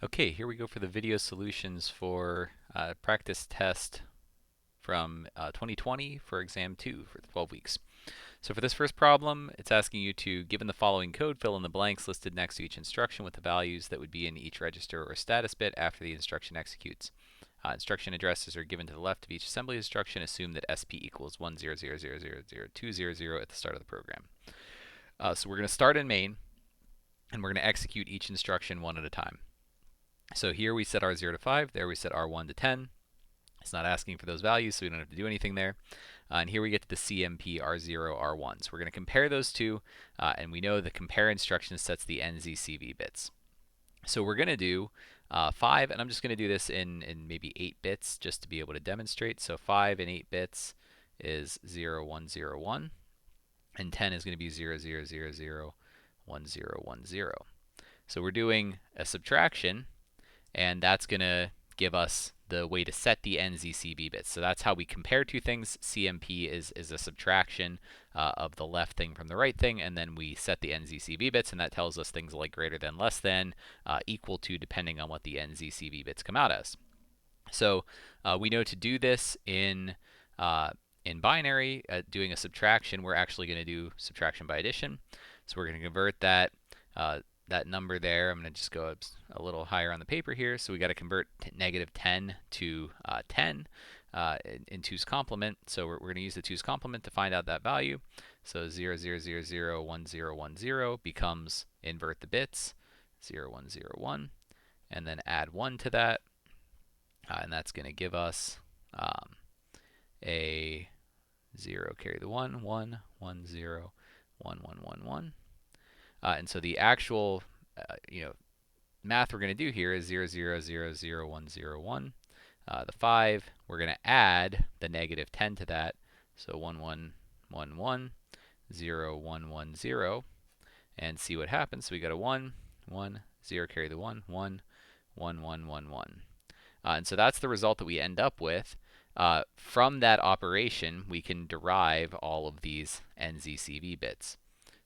Okay, here we go for the video solutions for practice test from 2020 for exam 2 for 12 weeks. So for this first problem, it's asking you to, given the following code, fill in the blanks listed next to each instruction with the values that would be in each register or status bit after the instruction executes. Instruction addresses are given to the left of each assembly instruction. Assume that SP equals 100000200 at the start of the program. So we're going to start in main, and we're going to execute each instruction one at a time. So here we set R0 to 5, there we set R1 to 10. It's not asking for those values, so we don't have to do anything there. And here we get to the CMP R0, R1. So we're going to compare those two, and we know the compare instruction sets the NZCV bits. So we're going to do 5, and I'm just going to do this in maybe 8 bits just to be able to demonstrate. So 5 in 8 bits is 0, 1, 0, 1, and 10 is going to be 0, 0, 0, 0, 1, 0, 1, 0. So we're doing a subtraction, and that's going to give us the way to set the NZCV bits. So that's how we compare two things. CMP is a subtraction of the left thing from the right thing, and then we set the NZCV bits, and that tells us things like greater than, less than, equal to, depending on what the NZCV bits come out as. So we know to do this in binary, doing a subtraction, we're actually going to do subtraction by addition. So we're going to convert that number there. I'm going to just go up a little higher on the paper here. So we got to convert negative 10 to 10 in 2's complement. So we're going to use the 2's complement to find out that value. So 0, 0, 0, 0, 1, 0, 1, 0 becomes, invert the bits, 0, 1, 0, 1, and then add 1 to that. And that's going to give us a 0, carry the 1, 1, 1, 0, 1, 1, 1, 1. And so the actual math we're going to do here is 0, 0, 0, 0, 1, 0, 1. The 5, we're going to add the negative 10 to that. So 1, 1, 1, 1, 0, 1, 1, 0, and see what happens. So we got a 1, 1, 0, carry the 1, 1, 1, 1, 1, 1. And so that's the result that we end up with. From that operation, we can derive all of these NZCV bits.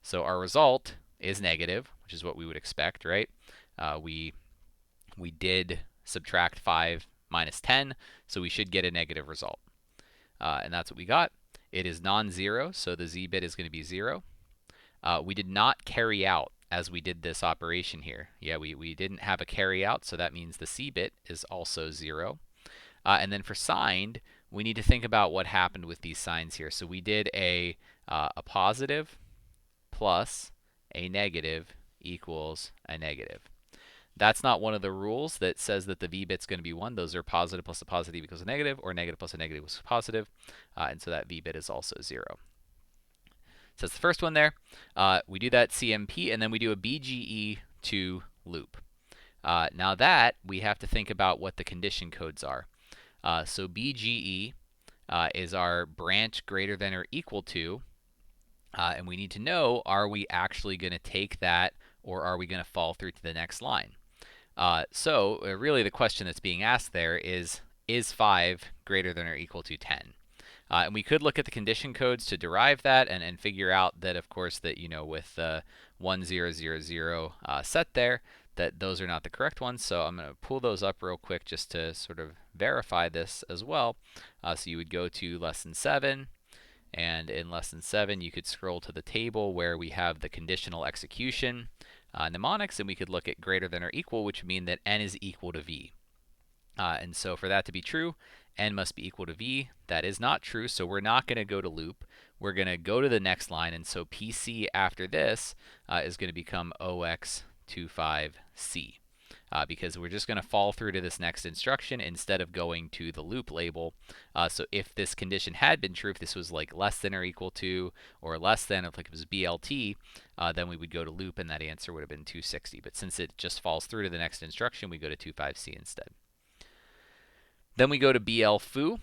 So our result is negative, which is what we would expect, right? We did subtract 5 minus 10, so we should get a negative result. And that's what we got. It is non-zero, so the Z bit is going to be 0. We did not carry out as we did this operation here. Yeah, we didn't have a carry out, so that means the C bit is also 0. And then for signed, we need to think about what happened with these signs here. So we did a positive plus a negative equals a negative. That's not one of the rules that says that the V bit's going to be 1. Those are positive plus a positive equals a negative, or negative plus a negative equals positive. And so that V bit is also 0. So that's the first one there. We do that CMP, and then we do a BGE to loop. Now that, we have to think about what the condition codes are. So BGE is our branch greater than or equal to, and we need to know, are we actually going to take that, or are we going to fall through to the next line? So really the question that's being asked there is 5 greater than or equal to 10? And we could look at the condition codes to derive that and figure out that, of course, that, with the 1, 0, 0, 0 set there, that those are not the correct ones. So I'm going to pull those up real quick just to sort of verify this as well. So you would go to lesson 7. And in lesson 7, you could scroll to the table where we have the conditional execution mnemonics, and we could look at greater than or equal, which would mean that n is equal to v. And so for that to be true, n must be equal to v. That is not true, so we're not going to go to loop. We're going to go to the next line, and so PC after this is going to become OX25C. Because we're just going to fall through to this next instruction instead of going to the loop label. So if this condition had been true, if this was like less than or equal to, or less than, if like it was BLT, then we would go to loop, and that answer would have been 260. But since it just falls through to the next instruction, we go to 25C instead. Then we go to BL foo.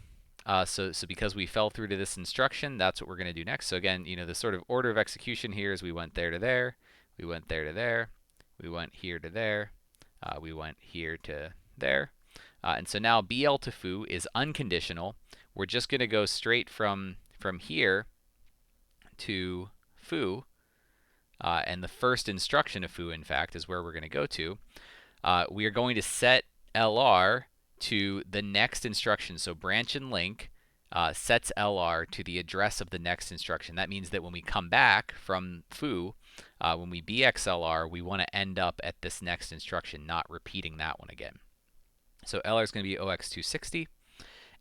So because we fell through to this instruction, that's what we're going to do next. So again, the sort of order of execution here is we went there to there, we went there to there, we went here to there, we went here to there. And so now BL to foo is unconditional. We're just going to go straight from here to foo. And the first instruction of foo, in fact, is where we're going to go to. we are going to set LR to the next instruction. So branch and link sets LR to the address of the next instruction. That means that when we come back from foo, when we BXLR, we want to end up at this next instruction, not repeating that one again. So LR is going to be OX260,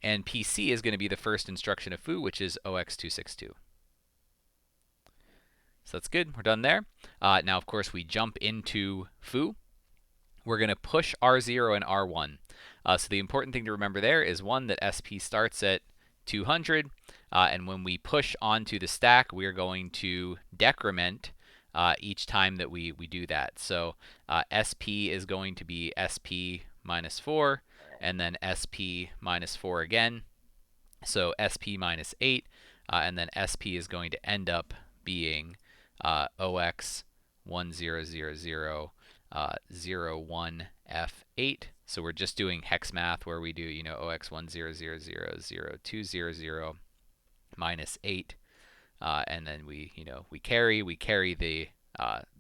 and PC is going to be the first instruction of foo, which is OX262. So that's good. We're done there. Now, of course, we jump into foo. We're going to push R0 and R1. So the important thing to remember there is, one, that SP starts at 200, and when we push onto the stack, we are going to decrement each time that we do that. So SP is going to be SP minus 4, and then SP minus 4 again. So SP minus 8, and then SP is going to end up being OX 100001F8. So we're just doing hex math where we do, OX 10000200 minus 8, and then we carry the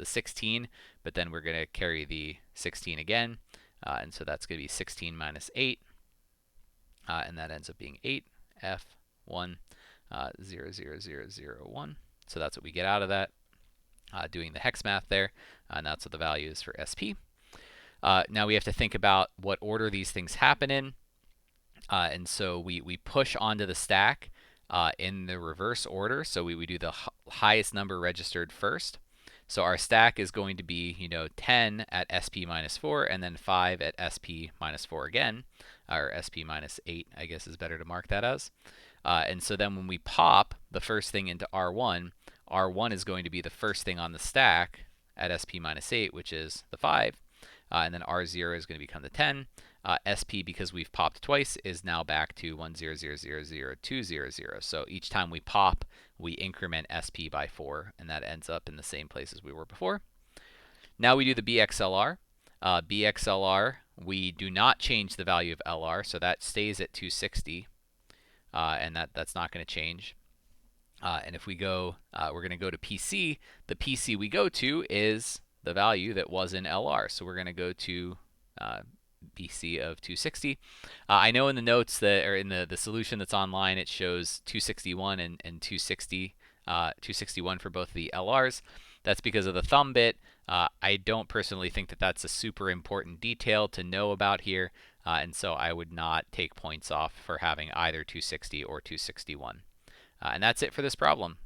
16, but then we're going to carry the 16 again, and so that's going to be 16 minus 8, and that ends up being 8F1 00001. So that's what we get out of that. Doing the hex math there, and that's what the value is for SP. Now we have to think about what order these things happen in, and so we push onto the stack in the reverse order. So we do the highest number registered first. So our stack is going to be 10 at SP minus 4, and then 5 at SP minus 4 again, or SP minus 8, I guess is better to mark that as. And so then when we pop the first thing into R1, R1 is going to be the first thing on the stack at SP minus 8, which is the 5. And then R0 is going to become the 10. SP, because we've popped twice, is now back to 10000200. So each time we pop, we increment SP by 4, and that ends up in the same place as we were before. Now we do the BXLR. BXLR, we do not change the value of LR, so that stays at 260, and that's not going to change. And if we go, we're going to go to PC. The PC we go to is the value that was in LR. So we're going to go to PC of 260. I know in the notes that, or in the solution that's online, it shows 261 and 260, 261 for both of the LRs. That's because of the thumb bit. I don't personally think that that's a super important detail to know about here, and so I would not take points off for having either 260 or 261. And that's it for this problem.